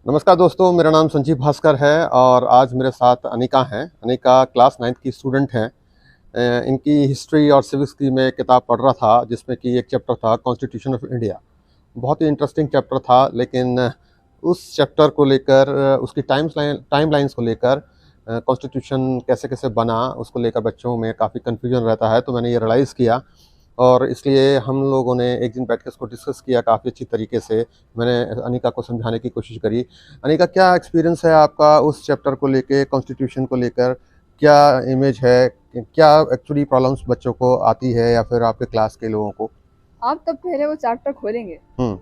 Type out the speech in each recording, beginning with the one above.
नमस्कार दोस्तों, मेरा नाम संजीव भास्कर है और आज मेरे साथ अनिका हैं। अनिका क्लास 9th की स्टूडेंट हैं। इनकी हिस्ट्री और सिविक्स की मैं किताब पढ़ रहा था जिसमें कि एक चैप्टर था कॉन्स्टिट्यूशन ऑफ इंडिया। बहुत ही इंटरेस्टिंग चैप्टर था, लेकिन उस चैप्टर को लेकर उसकी टाइमलाइंस को लेकर कॉन्स्टिट्यूशन कैसे कैसे बना उसको लेकर बच्चों में काफ़ी कन्फ्यूजन रहता है। तो मैंने ये रियलाइज़ किया और इसलिए हम लोगों ने एक दिन बैठ के इसको डिस्कस किया काफ़ी अच्छी तरीके से। मैंने अनिका को समझाने की कोशिश करी। अनिका, क्या एक्सपीरियंस है आपका उस चैप्टर को लेके, कॉन्स्टिट्यूशन को लेकर? क्या इमेज है, क्या एक्चुअली प्रॉब्लम्स बच्चों को आती है या फिर आपके क्लास के लोगों को? आप तब पहले वो चैप्टर खोलेंगे,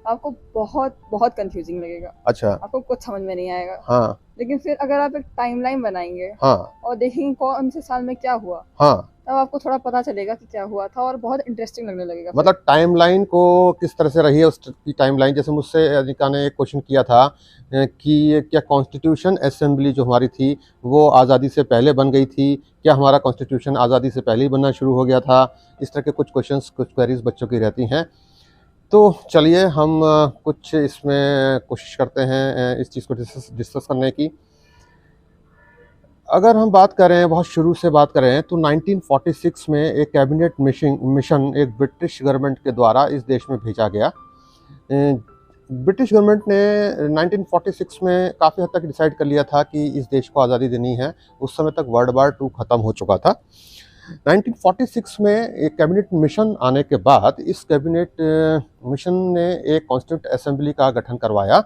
आपको बहुत बहुत कंफ्यूजिंग लगेगा। अच्छा। आपको कुछ समझ में नहीं आएगा। हाँ। लेकिन फिर अगर आप एक टाइमलाइन बनाएंगे हाँ। और देखेंगे कौन से साल में क्या हुआ, हाँ। तब आपको थोड़ा पता चलेगा कि क्या हुआ था और बहुत इंटरेस्टिंग लगने लगेगा। मतलब टाइमलाइन को किस तरह से रही है उसकी टाइमलाइन? जैसे मुझसे अनिका ने एक क्वेश्चन किया था कि क्या कॉन्स्टिट्यूशन असेंबली जो हमारी थी वो आज़ादी से पहले बन गई थी? क्या हमारा कॉन्स्टिट्यूशन आज़ादी से पहले ही बनना शुरू हो गया था? इस तरह के कुछ क्वेश्चंस, कुछ क्वेरीज बच्चों की रहती हैं। तो चलिए हम कुछ इसमें कोशिश करते हैं इस चीज़ को डिस्कस करने की। अगर हम बात करें, बहुत शुरू से बात करें, तो 1946 में एक कैबिनेट मिशन एक ब्रिटिश गवर्नमेंट के द्वारा इस देश में भेजा गया। ब्रिटिश गवर्नमेंट ने 1946 में काफ़ी हद तक डिसाइड कर लिया था कि इस देश को आज़ादी देनी है। उस समय तक वर्ल्ड वार 2 ख़त्म हो चुका था। 1946 में एक कैबिनेट मिशन आने के बाद इस कैबिनेट मिशन ने एक कॉन्स्टिट्यूंट असेंबली का गठन करवाया।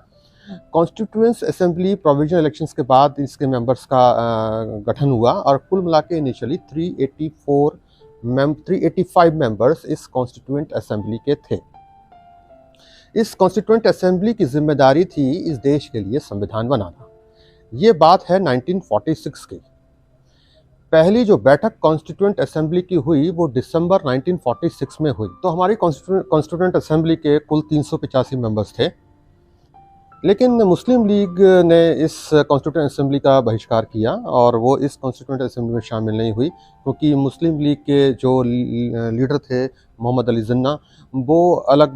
कॉन्स्टिट्यूएंट असेंबली प्रोविजनल इलेक्शंस के बाद इसके मेंबर्स का गठन हुआ और कुल मिला के इनिशियली 385 मेंबर्स इस कॉन्स्टिट्यूएंट असेंबली के थे। इस कॉन्स्टिट्यूएंट असेंबली की जिम्मेदारी थी इस देश के लिए संविधान बनाना। ये बात है 1946 की। पहली जो बैठक कॉन्स्टिट्यूएंट असेंबली की हुई वो दिसंबर 1946 में हुई। तो हमारी कॉन्स्टिट्यूएंट असेंबली के कुल 385 मेंबर्स थे, लेकिन मुस्लिम लीग ने इस कॉन्स्टिट्यूएंट असेंबली का बहिष्कार किया और वो इस कॉन्स्टिट्यूएंट असेंबली में शामिल नहीं हुई, क्योंकि मुस्लिम लीग के जो लीडर थे मोहम्मद अली जिन्ना, वो अलग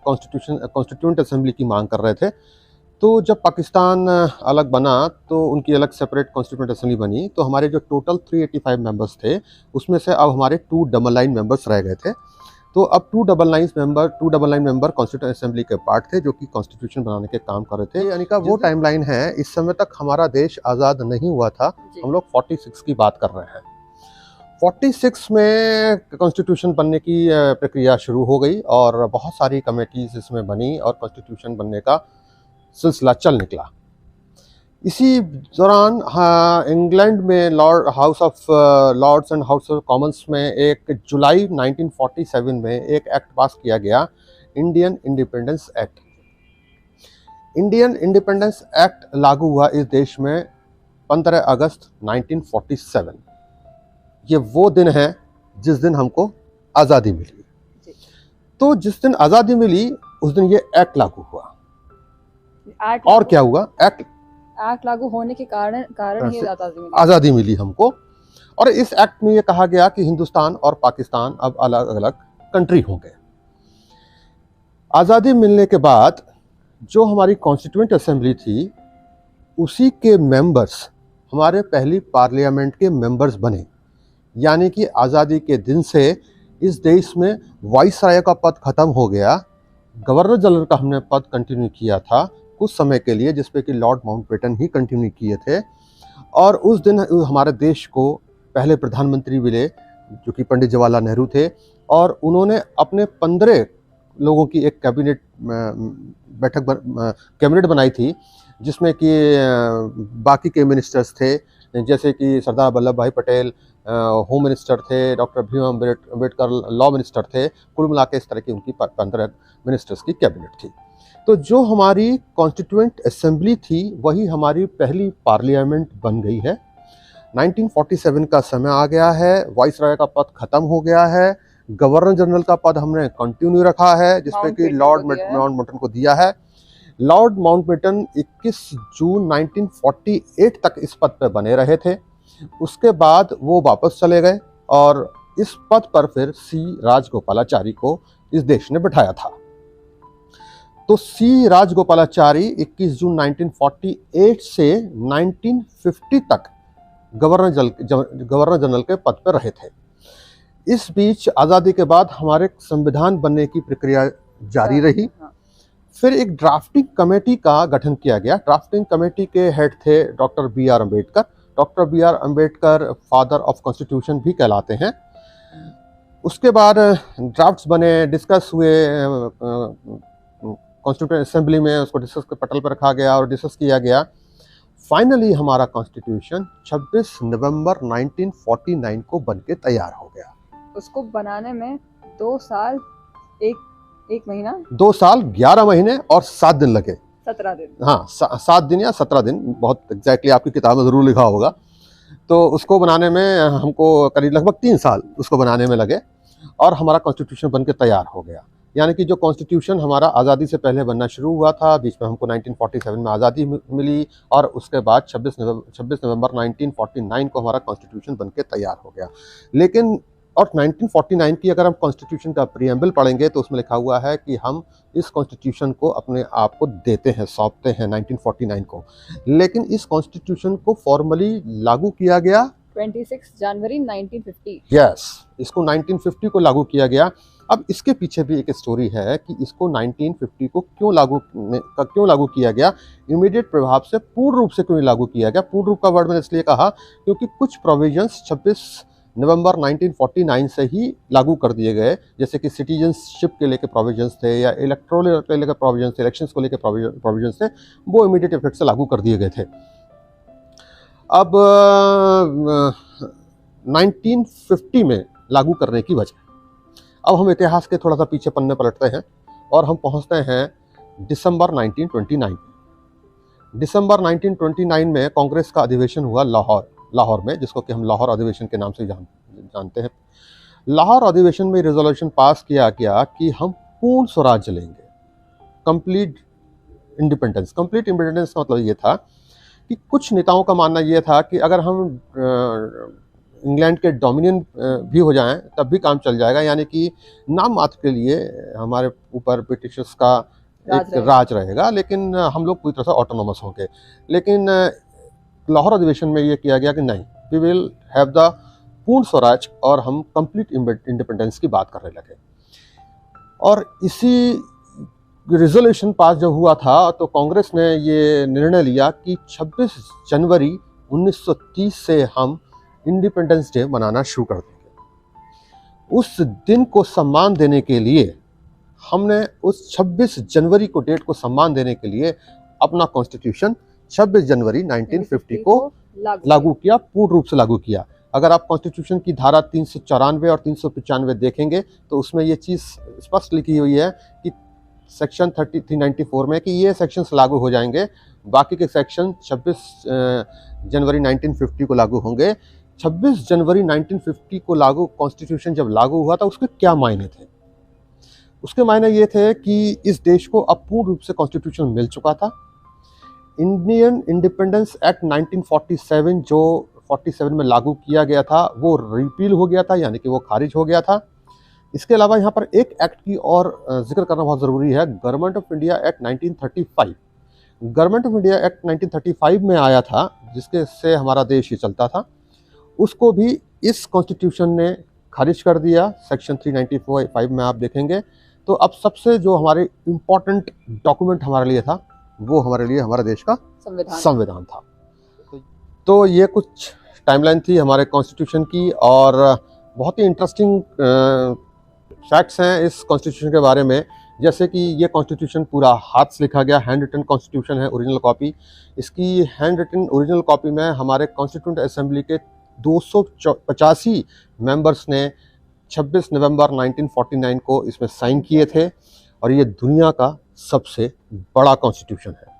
कॉन्स्टिट्यूएंट असेंबली की मांग कर रहे थे। तो जब पाकिस्तान अलग बना तो उनकी अलग सेपरेट कॉन्स्टिट्यूएंट असेंबली बनी। तो हमारे जो टोटल 385 मेंबर्स थे उसमें से अब हमारे 299 मेंबर्स रह गए थे। तो अब 299 मेंबर कॉन्स्टिट्यूएंट असेंबली के पार्ट थे जो कि कॉन्स्टिट्यूशन बनाने के काम कर रहे थे। यानी कि वो टाइमलाइन है। इस समय तक हमारा देश आज़ाद नहीं हुआ था। हम लोग 46 की बात कर रहे हैं। 46 में कॉन्स्टिट्यूशन बनने की प्रक्रिया शुरू हो गई और बहुत सारी कमेटीज इसमें बनी और कॉन्स्टिट्यूशन बनने का सिलसिला चल निकला। इसी दौरान इंग्लैंड में Lords and House of Commons में एक जुलाई 1947 में एक एक्ट पास किया गया, Indian independence act. Indian independence act लागू हुआ इस देश में 15 अगस्त 1947। ये वो दिन है जिस दिन हमको आज़ादी मिली। तो जिस दिन आज़ादी मिली उस दिन ये एक्ट लागू हुआ। और क्या हुआ? एक्ट लागू होने के कारण ही आज़ादी मिली हमको। और इस एक्ट में ये कहा गया कि हिंदुस्तान और पाकिस्तान अब अलग अलग कंट्री होंगे। आज़ादी मिलने के बाद जो हमारी कॉन्स्टिट्यूएंट असेंबली थी उसी के मेंबर्स हमारे पहली पार्लियामेंट के मेंबर्स बने। यानी कि आज़ादी के दिन से इस देश में वाइसराय का पद खत्म हो गया। गवर्नर जनरल का हमने पद कंटिन्यू किया था कुछ समय के लिए, जिसपे कि लॉर्ड माउंटबेटन ही कंटिन्यू किए थे। और उस दिन हमारे देश को पहले प्रधानमंत्री मिले जो कि पंडित जवाहरलाल नेहरू थे, और उन्होंने अपने 15 लोगों की एक कैबिनेट बनाई थी, जिसमें कि बाकी के मिनिस्टर्स थे, जैसे कि सरदार वल्लभ भाई पटेल होम मिनिस्टर थे, doctor Bhim Ambedkar law minister थे। कुल मिला के इस तरह की उनकी 15 मिनिस्टर्स की कैबिनेट थी। तो जो हमारी कॉन्स्टिट्यूएंट असेंबली थी वही हमारी पहली पार्लियामेंट बन गई है। 1947 का समय आ गया है, वाइसराय का पद खत्म हो गया है, गवर्नर जनरल का पद हमने कंटिन्यू रखा है, जिसपे कि लॉर्ड माउंटबेटन को दिया है। लॉर्ड माउंटबेटन 21 जून 1948 तक इस पद पर बने रहे थे। उसके बाद वो वापस चले गए और इस पद पर फिर सी राजगोपालाचारी को इस देश ने बिठाया था। तो तो सी राजगोपालाचारी 21 जून 1948 से 1950 तक गवर्नर जनरल के पद पर रहे थे। इस बीच आज़ादी के बाद हमारे संविधान बनने की प्रक्रिया जारी रही। फिर एक ड्राफ्टिंग कमेटी का गठन किया गया। ड्राफ्टिंग कमेटी के हेड थे doctor B R Ambedkar. Doctor B R Ambedkar father of constitution भी कहलाते हैं। उसके बाद ड्राफ्ट्स बने, डिस्कस हुए, कॉन्स्टिट्यूशन असेंबली में उसको डिस्कस के पटल पर रखा गया और डिस्कस किया गया। फाइनली हमारा कॉन्स्टिट्यूशन 26 नवंबर 1949 को बनके तैयार हो गया। उसको बनाने में 2 साल एक महीना 2 साल 11 महीने और 7 दिन लगे। 17 दिन, हाँ 7 दिन या 17 दिन, बहुत एग्जैक्टली आपकी किताब में ज़रूर लिखा होगा। तो उसको बनाने में हमको करीब लगभग 3 साल उसको बनाने में लगे और हमारा कॉन्स्टिट्यूशन बनके तैयार हो गया। यानी कि जो कॉन्स्टिट्यूशन हमारा आज़ादी से पहले बनना शुरू हुआ था, बीच में हमको 1947 में आज़ादी मिली और उसके बाद 26 नवंबर 1949 को हमारा कॉन्स्टिट्यूशन बनके तैयार हो गया। लेकिन और 1949 की अगर हम कॉन्स्टिट्यूशन का प्रीएम्बल पढ़ेंगे तो उसमें लिखा हुआ है कि हम इस कॉन्स्टिट्यूशन को अपने आप को देते हैं, सौंपते हैं 1949 को। लेकिन इस कॉन्स्टिट्यूशन को फॉर्मली लागू किया गया 26 जनवरी 1950। यस, इसको 1950 को लागू किया गया। अब इसके पीछे भी एक स्टोरी है कि इसको 1950 को क्यों लागू किया गया, इमीडिएट प्रभाव से पूर्ण रूप से क्यों लागू किया गया। पूर्ण रूप का वर्ड मैंने इसलिए कहा क्योंकि कुछ प्रोविजंस 26 नवंबर 1949 से ही लागू कर दिए गए, जैसे कि सिटीजनशिप के लेके प्रोविजंस थे या इलेक्टोरल के लेकर प्रोविजंस, इलेक्शंस को लेकर प्रोविजंस थे, वो इमीडिएट इफेक्ट से लागू कर दिए गए थे। अब 1950 में लागू करने की वजह, अब हम इतिहास के थोड़ा सा पीछे पन्ने पलटते हैं और हम पहुंचते हैं दिसंबर 1929। दिसंबर 1929 में कांग्रेस का अधिवेशन हुआ लाहौर में, जिसको कि हम लाहौर अधिवेशन के नाम से जानते हैं। लाहौर अधिवेशन में रेजोल्यूशन पास किया गया कि हम पूर्ण स्वराज्य लेंगे, कंप्लीट इंडिपेंडेंस। कंप्लीट इंडिपेंडेंस का मतलब ये था कि कुछ नेताओं का मानना ये था कि अगर हम इंग्लैंड के डोमिनियन भी हो जाएं तब भी काम चल जाएगा, यानी कि नाम मात्र के लिए हमारे ऊपर ब्रिटिशर्स का एक राज रहेगा, लेकिन हम लोग पूरी तरह से ऑटोनोमस होंगे। लेकिन लाहौर अधिवेशन में ये किया गया कि नहीं, वी विल हैव द पूर्ण स्वराज और हम कंप्लीट इंडिपेंडेंस की बात करने लगे। और इसी रिजोल्यूशन पास जब हुआ था तो कांग्रेस ने ये निर्णय लिया कि 26 जनवरी 1930 से हम इंडिपेंडेंस डे मनाना शुरू कर देंगे। उस दिन को सम्मान देने के लिए हमने उस 26 जनवरी को डेट को सम्मान देने के लिए अपना कॉन्स्टिट्यूशन 26 जनवरी 1950 को लागू किया, पूर्ण रूप से लागू किया। अगर आप कॉन्स्टिट्यूशन की धारा 394 और 395 देखेंगे तो उसमें ये चीज़ स्पष्ट लिखी हुई है कि सेक्शन 394 में कि ये सेक्शंस लागू हो जाएंगे, बाकी के सेक्शन 26 जनवरी 1950 को लागू होंगे। 26 जनवरी 1950 को लागू कॉन्स्टिट्यूशन जब लागू हुआ था उसके क्या मायने थे? उसके मायने ये थे कि इस देश को अब पूर्ण रूप से कॉन्स्टिट्यूशन मिल चुका था। इंडियन इंडिपेंडेंस एक्ट 1947 जो 47 में लागू किया गया था वो रिपील हो गया था, यानी कि वो खारिज हो गया था। इसके अलावा यहाँ पर एक एक्ट की और जिक्र करना बहुत ज़रूरी है, government of India act 1935। Government of India act 1935 में आया था, जिसके से हमारा देश ही चलता था, उसको भी इस कॉन्स्टिट्यूशन ने खारिज कर दिया। सेक्शन 395 में आप देखेंगे तो अब सबसे जो हमारे इम्पोर्टेंट डॉक्यूमेंट हमारे लिए था वो हमारे लिए हमारे देश का संविधान था। तो ये कुछ टाइमलाइन थी हमारे कॉन्स्टिट्यूशन की और बहुत ही इंटरेस्टिंग फैक्ट्स हैं इस कॉन्स्टिट्यूशन के बारे में, जैसे कि ये कॉन्स्टिट्यूशन पूरा हाथ से लिखा गया, हैंड रिटन कॉन्स्टिट्यूशन है, ओरिजिनल कॉपी। इसकी हैंड रिटन ओरिजिनल कॉपी में हमारे कॉन्स्टिट्यूंट असेंबली के 285 मेंबर्स ने 26 नवंबर 1949 को इसमें साइन किए थे और ये दुनिया का सबसे बड़ा कॉन्स्टिट्यूशन है।